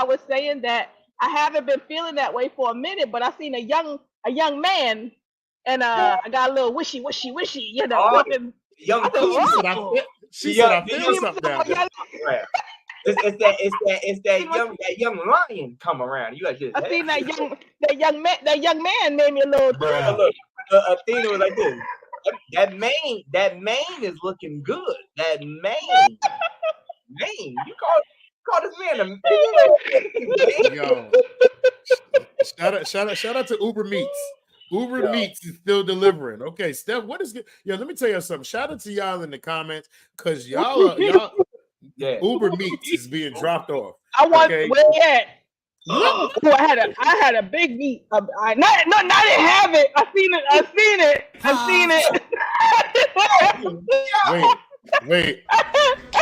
was saying that I haven't been feeling that way for a minute, but I seen a young man, and I got a little wishy, you know. Walking, she said, I feel something down there. It's that young lion come around. You like this. I seen that young man made me a little. Look, Athena was like this. That mane is looking good. That mane. You call this man a yo. Shout out to Uber Meats. Uber Meats is still delivering. Okay, Steph, what is good? Yo, let me tell you something. Shout out to y'all in the comments, because y'all Uber Meats is being dropped off. I want where at? I had a big meat. I didn't have it. I seen it. Wait, Wait.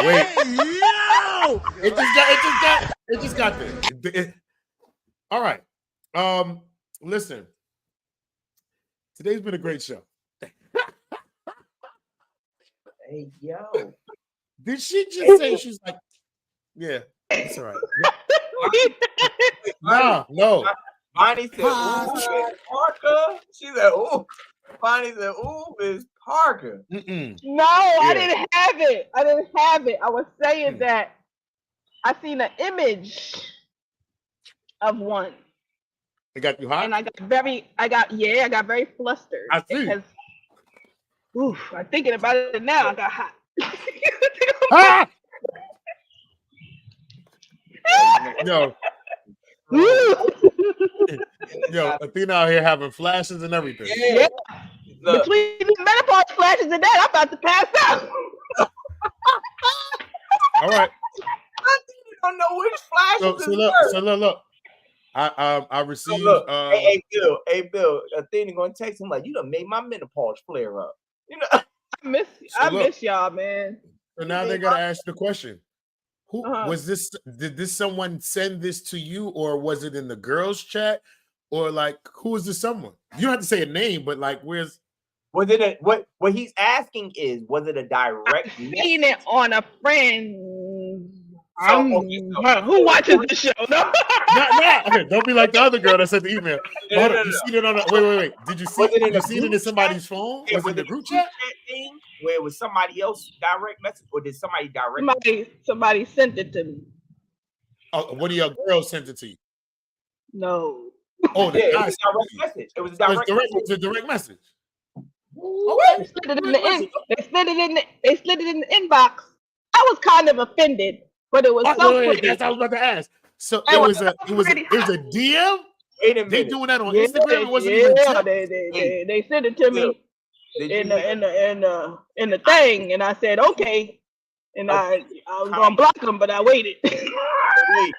Yo! It just got there. All right. Listen. Today's been a great show. Hey, yo. Did she just say she's like, yeah, it's all right. No. Bonnie said, ooh, Miss Parker. She said, ooh. Bonnie said, ooh, Miss Parker. No, I didn't have it. I was saying that I seen an image of one. It got you hot? And I got very flustered. I see. Because, I'm thinking about it now. I got hot. Ah! Yo, Athena out here having flashes and everything. Yeah. Between the menopause flashes and that, I'm about to pass out. All right. I don't know which flashes. So look. I received. Hey, Bill. Athena gonna text him like, you done made my menopause flare up. You know, I miss y'all, man. So now they gotta ask the question: Who was this? Did this someone send this to you, or was it in the girls' chat, or like who is this someone? You don't have to say a name, but like, where's? Was it what he's asking is, was it a direct? I've seen it on a friend. Who watches the show? No. Not. Don't be like the other girl that sent the email. No. You seen it on wait. Did you see it? You seen it in somebody's phone? Was it in the group chat thing where it was somebody else direct message, or did somebody direct? Somebody sent it to me. Oh, one of your girls sent it to you? No. Oh, it was a direct message. It was a direct message. It's a direct message. Okay. They slid it in the inbox. I was kind of offended, but it was that's what I was about to ask. So it was a DM. Wait a minute. They doing that on Instagram? It wasn't even they sent it to me in the thing, and I said okay, and I was gonna block them, but I waited. Wait.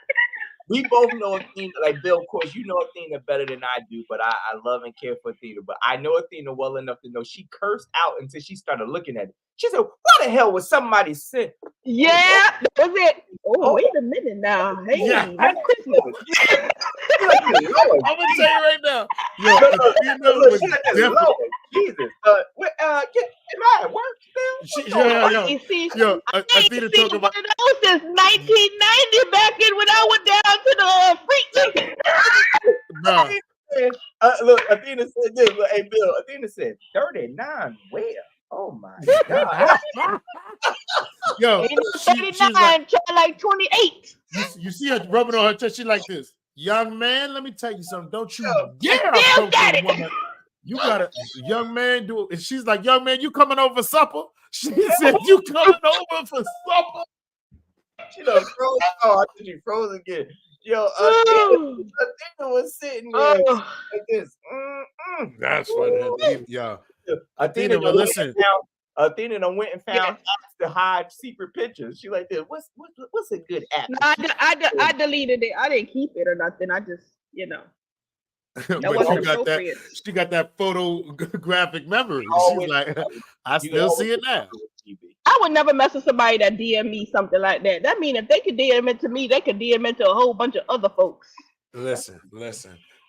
We both know Athena, like Bill, of course, you know Athena better than I do, but I love and care for Athena. But I know Athena well enough to know she cursed out until she started looking at it. She said, "What the hell was somebody said?" Yeah, that was it. Oh, wait a minute now. Hey, Merry Christmas. I'm gonna tell you right now. Jesus. Am I at work still? Athena talking about those since 1990 back in when I went down to the freak chicken. Look, Athena said this. Look, hey, Bill, Athena said 39 where? Oh my God. Yo, she's like 28. You see her rubbing on her chest. She like this. Young man, let me tell you something. Don't you dare approach a woman. You got a young man do it. And she's like, young man, you coming over for supper? She said, you coming over for supper? She done froze. Oh, I think she froze again. Yo, Athena was sitting there like this. That's what yeah. Athena done went and found apps to hide secret pictures. She like this. What's a good app? No, I deleted it. I didn't keep it or nothing. I just, But she got that photographic memory. She's like, I still see it now. I would never mess with somebody that DM me something like that. That means if they could DM it to me, they could DM it to a whole bunch of other folks. Listen.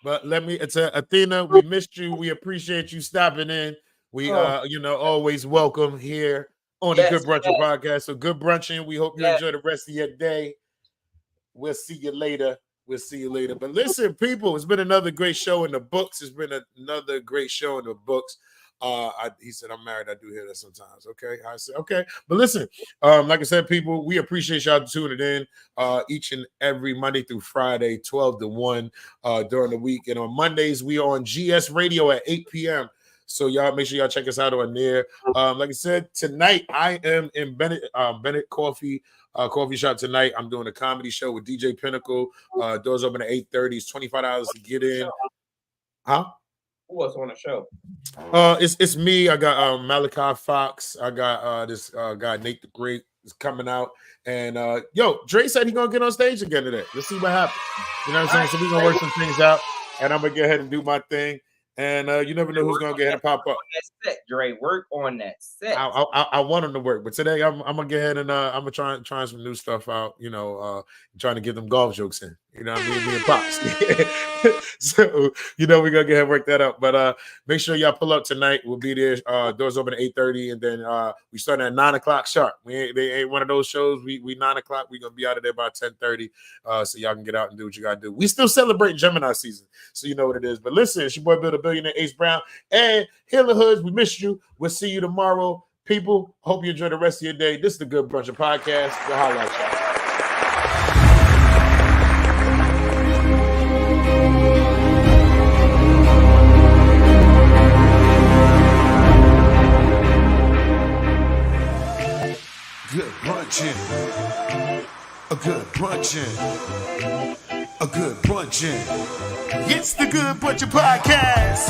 But let me tell Athena, we missed you. We appreciate you stopping in. We always welcome here on the Good Brunchin Podcast. So Good Brunchin. We hope you enjoy the rest of your day. We'll see you later. But listen, people, it's been another great show in the books. He said, I'm married. I do hear that sometimes. Okay. I said, okay. But listen, like I said, people, we appreciate y'all tuning in each and every Monday through Friday, 12 to 1 during the week. And on Mondays, we are on GS Radio at 8 p.m. So y'all make sure y'all check us out on there. Like I said, tonight I am in Bennett Coffee Shop tonight. I'm doing a comedy show with DJ Pinnacle. Doors open at 8:30. It's $25 to get in. Huh? Who was on the show? It's me. I got Malachi Fox. I got this guy Nate the Great is coming out. And Dre said he's gonna get on stage again today. Let's see what happens. You know what I'm saying? So we're gonna work some things out. And I'm gonna go ahead and do my thing. And you never know who's gonna get ahead and pop up. That set, Dre, work on that set. I want them to work, but today I'm gonna get ahead and I'm gonna try some new stuff out. You know, trying to get them golf jokes in. You know what I mean? Me and Pops. So you know we're gonna get ahead and work that out. But make sure y'all pull up tonight. We'll be there. Doors open at 8:30, and then we start at 9:00 sharp. They ain't one of those shows. We 9:00. We're gonna be out of there by 10:30. So y'all can get out and do what you gotta do. We still celebrating Gemini season, so you know what it is. But listen, it's your boy Bill the Billionaire Ace Brown and Healer Hoods. We missed you. We'll see you tomorrow. People, hope you enjoy the rest of your day. This is the Good Brunchin Podcast. We'll holla at y'all. Good brunchin', a good brunchin', a good brunchin'. It's the Good Brunchin Podcast.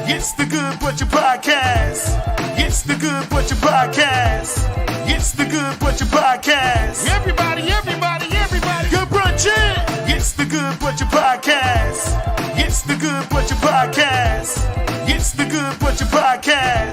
It's the Good Brunchin Podcast. It's the Good Brunchin Podcast. It's the Good Brunchin Podcast. Everybody, good brunchin'. It's the Good Brunchin Podcast. It's the Good Brunchin Podcast. It's the Good Brunchin Podcast.